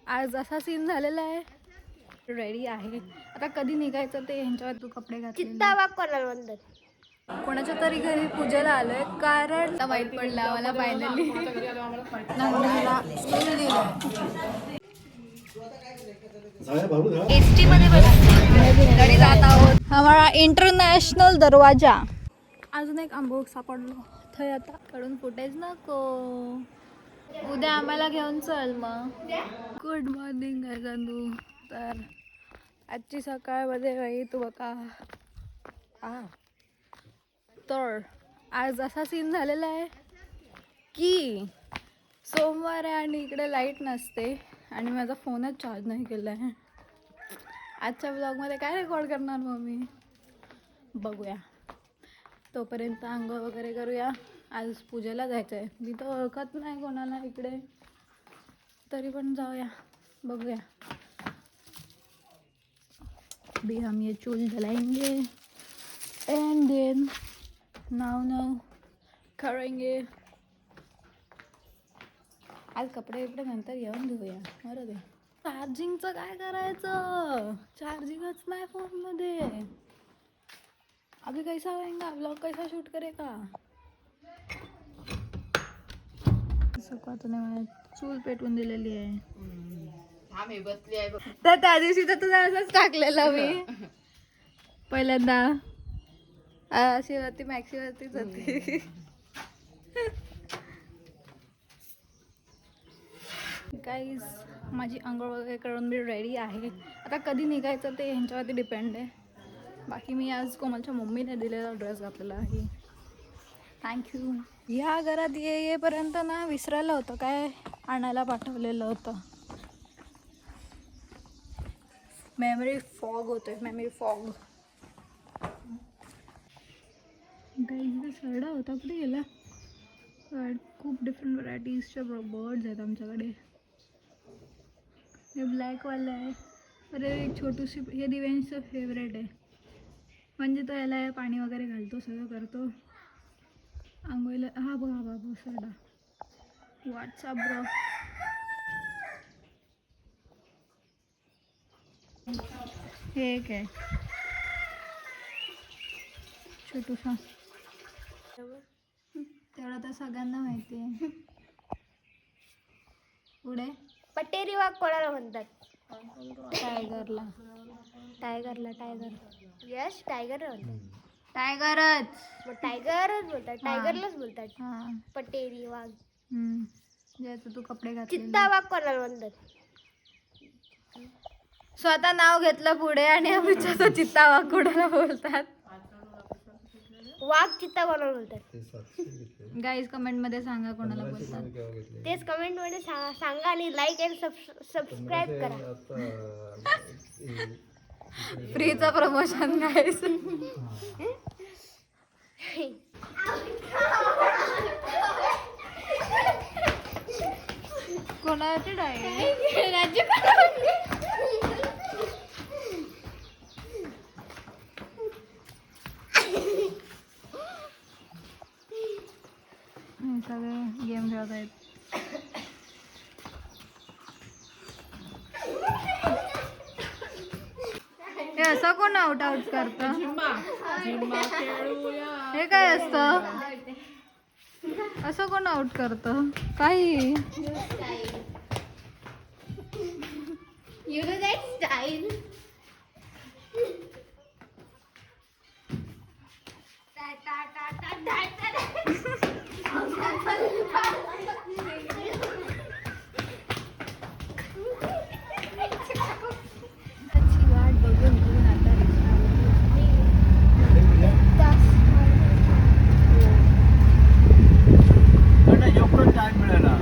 आज असा सीन झालेला आहे. रेडी आहे आता, कधी निघायचं ते ह्यांच्यावर. तू कपडे घातले. चित्ता वाघ कोणाला म्हणतात? कोणाच्या तरी घरी पूजेला आलोय, कारण वाईट पडला मला फायनली. एसटी मध्ये गाडी जात आहोत. हमारा इंटरनॅशनल दरवाजा. अजून एक आंबोक सापडलो थय. आता कडून फुटेज नको. उद्या आम्हाला घेऊन चल मग. गुड मॉर्निंग गायजानू. तर आजची सकाळमध्ये बाई तू बघा. तर आज असा सीन झालेला आहे की सोमवार आहे आणि इकडे लाईट नसते आणि माझा फोनच चार्ज नाही केला आहे. आजच्या ब्लॉगमध्ये काय रेकॉर्ड करणार मग मी, बघूया. तोपर्यंत आंघोळ वगैरे करूया. आज पूजेला जायचं आहे. मी तर ओळखत नाही कोणाला इकडे, तरी पण जाऊया, बघूया. भी हम ये चूल जलाएंगे एंड देन नाव करेंगे. आज कपडे नंतर येऊन धुऊया. बरं दे. चार्जिंगचं काय करायचं? चार्जिंगच नाही फोनमध्ये. अभी कैसा होएगा ब्लॉग, कैसा शूट करेगा? सुखातून चूल पेटवून दिलेली आहे. तर त्या दिवशी तर तुझा असंच टाकलेलं मी पहिल्यांदा. अशी होती, मॅक्सीवरतीच होती. गाईज माझी आंघोळ वगैरे करून मी रेडी आहे. आता कधी निघायचं ते ह्यांच्यावरती डिपेंड आहे. बाकी मी आज कोमलच्या मम्मीने दिलेला ड्रेस घातलेला आहे. थँक्यू. ह्या घरात येईपर्यंत ना विसरायला होतं काय आणायला पाठवलेलं होतं. मेमरी फॉग होतोय, मेमरी फॉग. गाईज सरडा होता, कुठे गेला? खूप डिफरंट व्हरायटीजच्या बर्ड्स आहेत आमच्याकडे. हे ब्लॅकवालं आहे. अरे छोटूशी, हे दिव्यांचं फेवरेट आहे. म्हणजे तो याला पाणी वगैरे घालतो, सगळं करतो आंघोळीला. हा बघा सरडा. WhatsApp bro. हे एक आहे छोटूसा. तेवढं तर सगळ्यांना माहिती आहे. पुढे पटेरी वाघ कोणाला म्हणतात? टायगर. यस, टायगर म्हणतात. टायगरच. मग टायगरच बोलतात, टायगरलाच बोलतात. हां. पटेरी वाघ. ज्याचं तू कपडे घातले. चित्ता वाघ कोणाला म्हणतात? स्वतः नाव घेतलं पुढे आणि आमच्या चित्ता वाघ कोणाला बोलतात. वाघ चित्ता कोणाला बोलतात? गाईज कमेंट मध्ये सांगा कोणाला बोलतात. तेच कमेंट मध्ये सांगा आणि लाईक आणि सबस्क्राईब करा. फ्रीचं प्रमोशन गाईज. कोणाची डायरी? सगळे गेम खेळत आहेत. हे असं कोण आउट करतं? हे काय असतं? असं कोण आउट करतं? काही You know that style? वाट बघून आता टाइम मिळाला.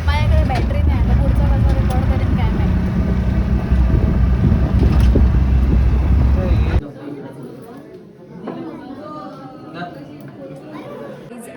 माझ्याकडे बॅटरी नाही. आता पुढचा कसं रेकॉर्ड करेन काय माहिती.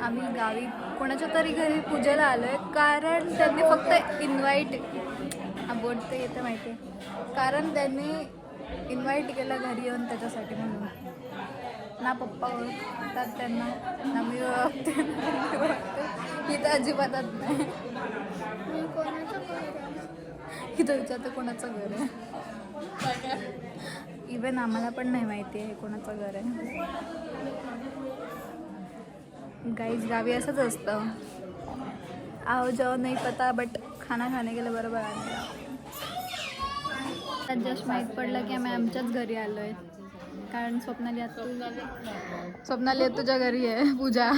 आम्ही गावी कोणाच्या तरी घरी पूजेला आलोय, कारण त्यांनी फक्त इन्व्हाइट बोलते येतं माहिती आहे, कारण त्यांनी इन्व्हाइट केलं घरी येऊन त्याच्यासाठी म्हणून. ना पप्पा ओळखतात त्यांना, ना मी ओळखते, ही तर अजिबातच नाही. इथं विचारतं कोणाचं घर आहे. इवन आम्हाला पण नाही माहिती आहे कोणाचं घर आहे. गाईज गावी असंच असतं, आओ जाओ नाही पता बट खाना खाने गेलं बरोबर आले. त्यात जस्ट माहीत पडलं की आम्ही आमच्याच घरी आलो आहे, कारण स्वप्नाली तुझ्या घरी आहे पूजा.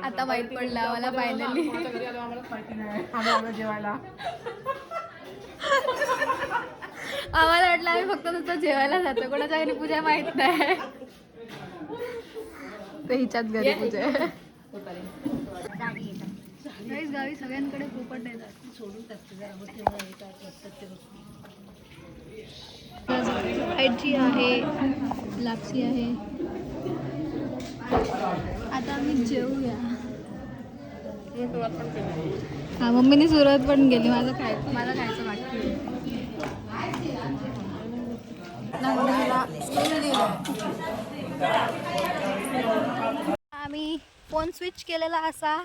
आता माहीत पडलं आम्हाला फायनली. आम्हाला वाटलं आम्ही फक्त नुसतं जेवायला जातो, कोणाच्या घरी पूजा माहित नाही. ते हिच्याच घरी पूजा आहे. गावी सगळ्यांकडे पोपट येतात. आईची आहे, लापसी आहे. आता आम्ही जेवूया. हा मम्मीने सुरुवात पण केली. माझं खायचं बाकी आहे. आम्ही फोन स्विच केलेला असा,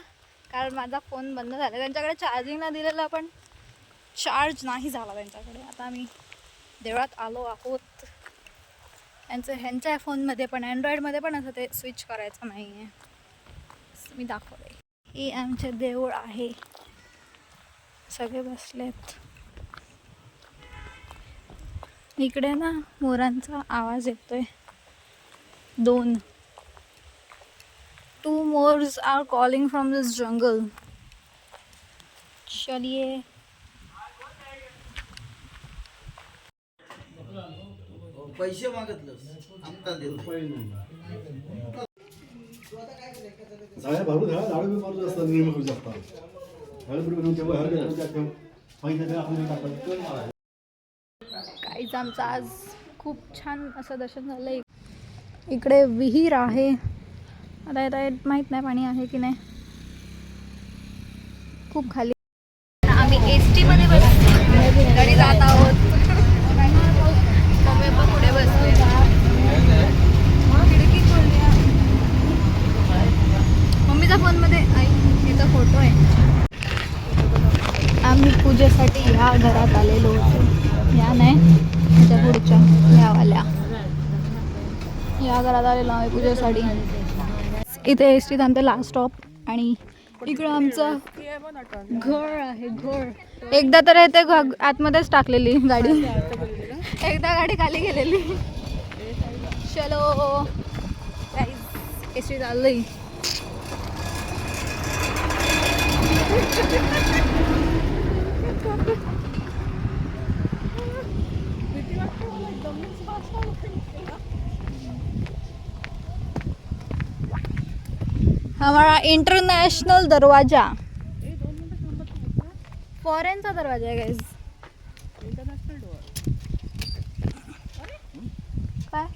कारण माझा फोन बंद झाला. त्यांच्याकडे चार्जिंगला दिलेला पण चार्ज नाही झाला त्यांच्याकडे. आता आम्ही देवळात आलो आहोत. ह्यांच्या फोनमध्ये पण अँड्रॉइडमध्ये पण असं ते स्विच करायचं नाही आहे. मी दाखवते. हे आमचे देऊळ आहे. सगळे बसलेत. इकडे ना मोरांचा आवाज येतोय. 2 मोर्स आर कॉलिंग फ्रॉम दिस जंगल. चलिए. पैसे मागितलंस आत्ता देतो. झाडा भरून झाडा झाडू बी मारू असतात निर्मळ करू शकतात. झाडू बिडू ठेव हर ठेव ठेव पाहिजे आपण टाकायचं. काहीच आमचं आज खूप छान असं दर्शन झालं. इकडे विहीर आहे. आता माहीत नाही पाणी आहे की नाही. खूप खाली. आम्ही ST मध्ये बसलो, घरी जात आहोत. मम्मी पण पुढे बसले. खिडकी खोलली. मम्मीच्या फोनमध्ये इथं फोटो आहे. आम्ही पूजेसाठी ह्या घरात आलेलो होतो. या नाही त्याच्या पुढच्या यावाल्या या घरात आलेलो आम्ही पूजेसाठी. इथे ST थांबते लास्ट स्टॉप. आणि इकडं आमचं घर आहे. घर एकदा तर ते आतमध्येच टाकलेली गाडी. एकदा गाडी खाली गेलेली. चलो ST चाललंय. हमारा इंटरनेशनल दरवाजा, फॉरेनचा दरवाजा आहे गाइस. काय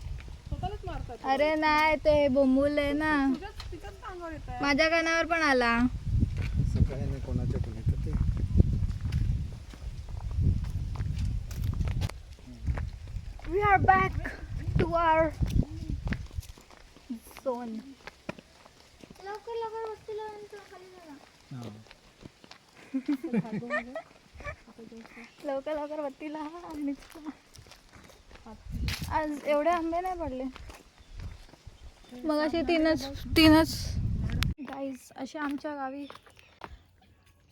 अरे नाही ते बोंबुल आहे ना. माझ्या कानावर पण आला. We are back to our zone. लवकर बत्तीला. आज एवढे आंबे नाही पडले. मग असे तीनच गाईज असे आमच्या गावी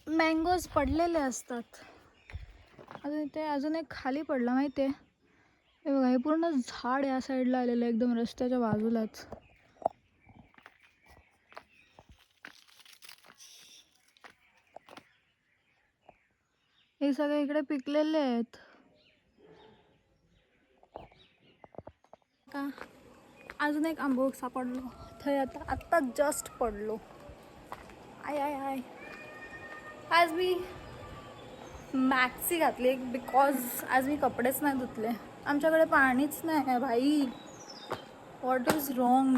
मँगोज पडलेले असतात. अजून एक खाली पडला माहिती आहे. हे बघा, हे पूर्ण झाड या साईडला आलेलं आहे, एकदम रस्त्याच्या बाजूलाच. हे सगळे इकडे पिकलेले आहेत. अजून एक आंबो सापडलो थंय. आत्ता जस्ट पडलो. आय आज मी मॅक्सी घातली बिकॉज आज मी कपडेच नाही धुतले. आमच्याकडे पाणीच नाही आहे भाई. What is wrong.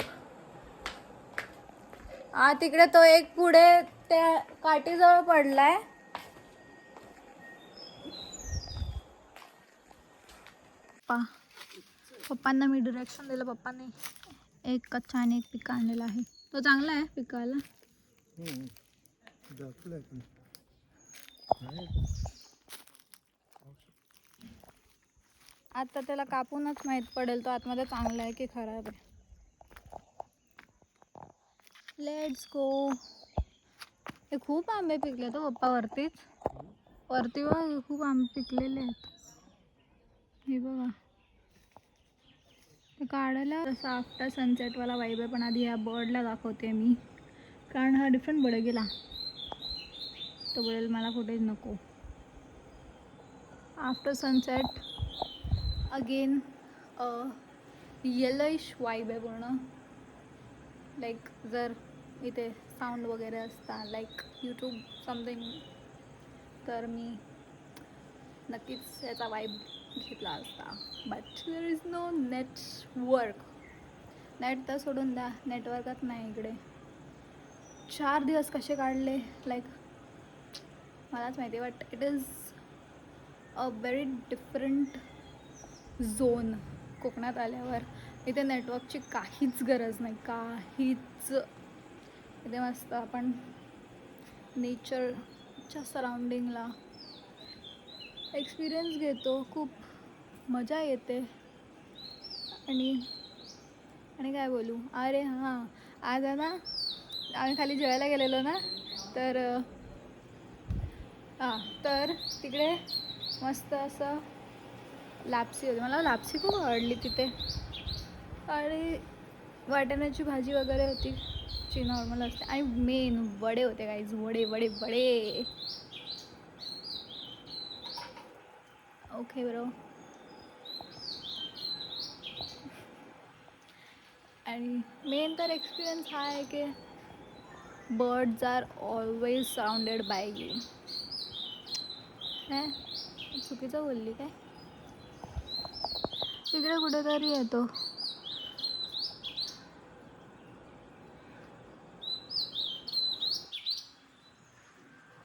तिकडे तो एक पुढे त्या काठीजवळ पडलाय. पप्पांना मी डिरेक्शन दिलं. पप्पांनी एक कच्चा आणि एक पिका आणलेला आहे. तो चांगला आहे पिकाला. आता त्याला कापूनच माहीत पडेल तो आतमध्ये चांगला आहे की खराब आहे. Let's go. हे खूप आंबे पिकले तो पप्पा वरती बघा, खूप आंबे पिकलेले आहेत. हे बघा ते काढायला जसं आफ्टर सनसेटवाला वाईब आहे. पण आधी ह्या बर्डला दाखवते मी, कारण हा डिफरंट बर्ड गेला. तो बोलेल मला फुटेज नको. After sunset again yellowish vibe आहे पूर्ण. लाईक जर इथे साऊंड वगैरे असता लाईक यूट्यूब समथिंग तर मी नक्कीच याचा वाईब घेतला असता. But there is no network. Net तर सोडून द्या, नेटवर्कच नाही इकडे. 4 दिवस कसे काढले लाईक मलाच माहिती. But it is a very different zone. कोकणात आल्यावर इथे नेटवर्कची काहीच गरज नाही, काहीच. इथे मस्त आपण नेचरच्या सराउंडिंगला एक्सपिरियन्स घेतो. खूप मजा येते. आणि काय बोलू. अरे हां, आज आहे ना आम्ही खाली जेवायला गेलेलो ना, तर तिकडे मस्त असं लापसी होती. मला लापसी खूप आवडली तिथे. आणि वाटाण्याची भाजी वगैरे होती जी नॉर्मल असते. आणि मेन वडे होते गाईज. वडे वडे वडे. Okay bro. आणि मेन तर एक्सपिरियन्स हा आहे की birds are always surrounded by you. हे चुकीचं बोलली काय. तिकडे कुठेतरी येतो.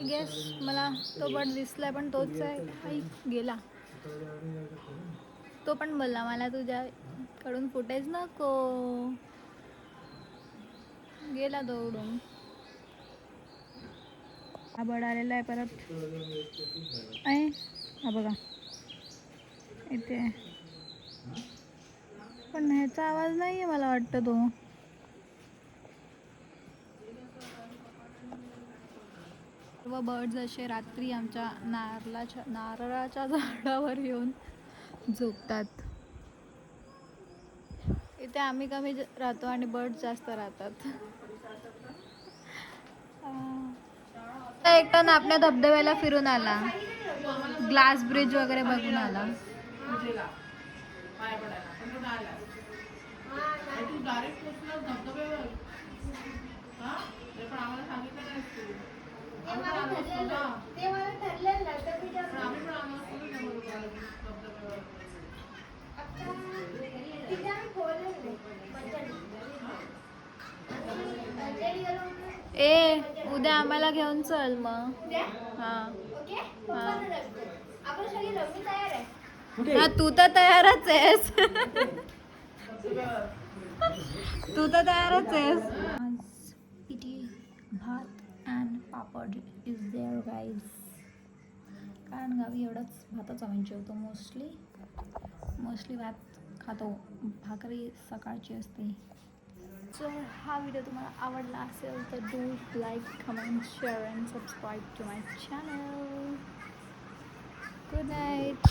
गेस मला तो बर्ड दिसलाय पण तोच आहे. आई गेला. तो पण बोलला मला तुझ्याकडून फुटेज नको. गेला तो उडून. हा बर्ड आलेला आहे परत. हा बघा इथे. पण ह्याचा आवाज नाही आहे मला वाटतं. तो सर्व बर्ड्स असे रात्री आमच्या नारळाच्या झाडावर येऊन झोपतात. इथे आम्ही कमी राहतो आणि बर्ड्स जास्त राहतात. एकटा नापण्या धबधब्याला फिरून आला. ग्लास ब्रिज वगैरे बघून आला. ए उद्या आम्हाला घेऊन चल मग. हां तू तर तयारच आहेस. तू तर तयारच आहेस. पिठी भात and papad is there guys. कारण गावी एवढंच भातच आम्ही जेवतो. मोस्टली भात खातो. भाकरी सकाळची असते. जर हा व्हिडिओ तुम्हाला आवडला असेल तर do like, comment, share and subscribe to my channel. Good night.